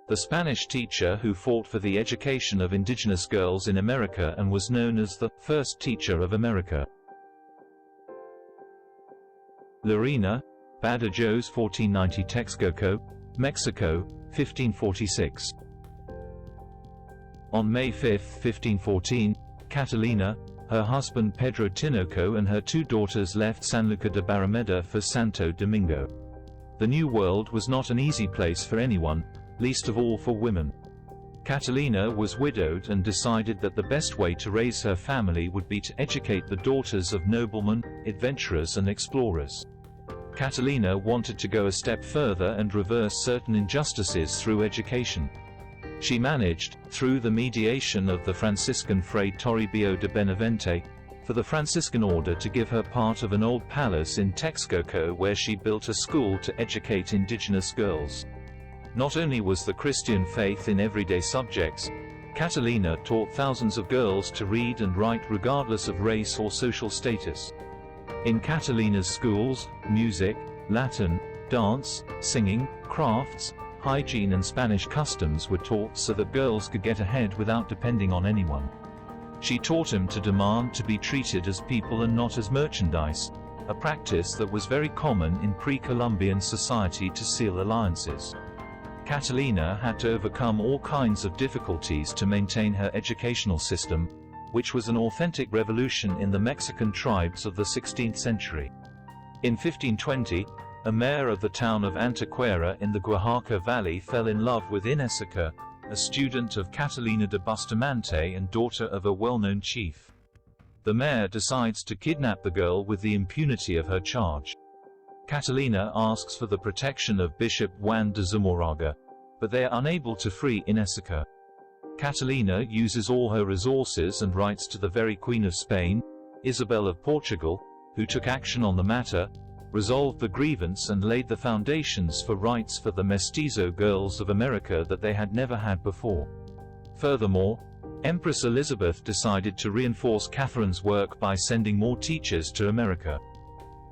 the Spanish teacher who fought for the education of indigenous girls in America and was known as the first teacher of America. Lorena Badajoz 1490 Texcoco, Mexico, 1546. On May 5, 1514, Catalina, her husband Pedro Tinoco and her 2 daughters left Sanlúcar de Barrameda for Santo Domingo. The New World was not an easy place for anyone, least of all for women. Catalina was widowed and decided that the best way to raise her family would be to educate the daughters of noblemen, adventurers and explorers. Catalina wanted to go a step further and reverse certain injustices through education. She managed, through the mediation of the Franciscan Fray Toribio de Benavente, for the Franciscan order to give her part of an old palace in Texcoco where she built a school to educate indigenous girls. Not only was the Christian faith in everyday subjects, Catalina taught thousands of girls to read and write regardless of race or social status. In Catalina's schools, music, Latin, dance, singing, crafts, hygiene and Spanish customs were taught so that girls could get ahead without depending on anyone. She taught them to demand to be treated as people and not as merchandise, a practice that was very common in pre-Columbian society to seal alliances. Catalina had to overcome all kinds of difficulties to maintain her educational system, which was an authentic revolution in the Mexican tribes of the 16th century. In 1520, a mayor of the town of Antequera in the Oaxaca Valley fell in love with Inesita, a student of Catalina de Bustamante and daughter of a well-known chief. The mayor decides to kidnap the girl with the impunity of her charge. Catalina asks for the protection of Bishop Juan de Zumoraga, but they are unable to free Inesita. Catalina uses all her resources and writes to the very Queen of Spain, Isabel of Portugal, who took action on the matter, resolved the grievance and laid the foundations for rights for the mestizo girls of America that they had never had before. Furthermore, Empress Elizabeth decided to reinforce Catherine's work by sending more teachers to America.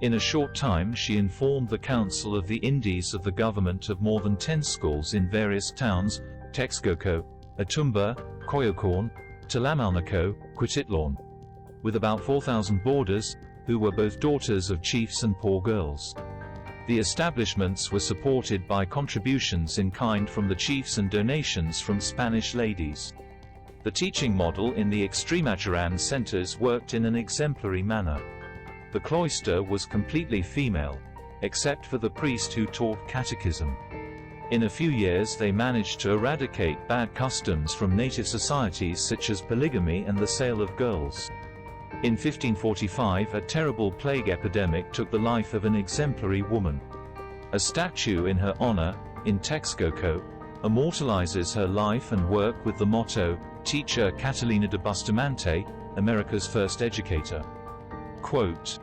In a short time she informed the Council of the Indies of the government of more than 10 schools in various towns, Texcoco, Atumba, Coyocorn, Tlamalnaco, Cuititlan. With about 4,000 boarders, who were both daughters of chiefs and poor girls. The establishments were supported by contributions in kind from the chiefs and donations from Spanish ladies. The teaching model in the Extremaduran centers worked in an exemplary manner. The cloister was completely female, except for the priest who taught catechism. In a few years they managed to eradicate bad customs from native societies such as polygamy and the sale of girls. In 1545 a terrible plague epidemic took the life of an exemplary woman. A statue in her honor, in Texcoco, immortalizes her life and work with the motto, Teacher Catalina de Bustamante, America's first educator. Quote,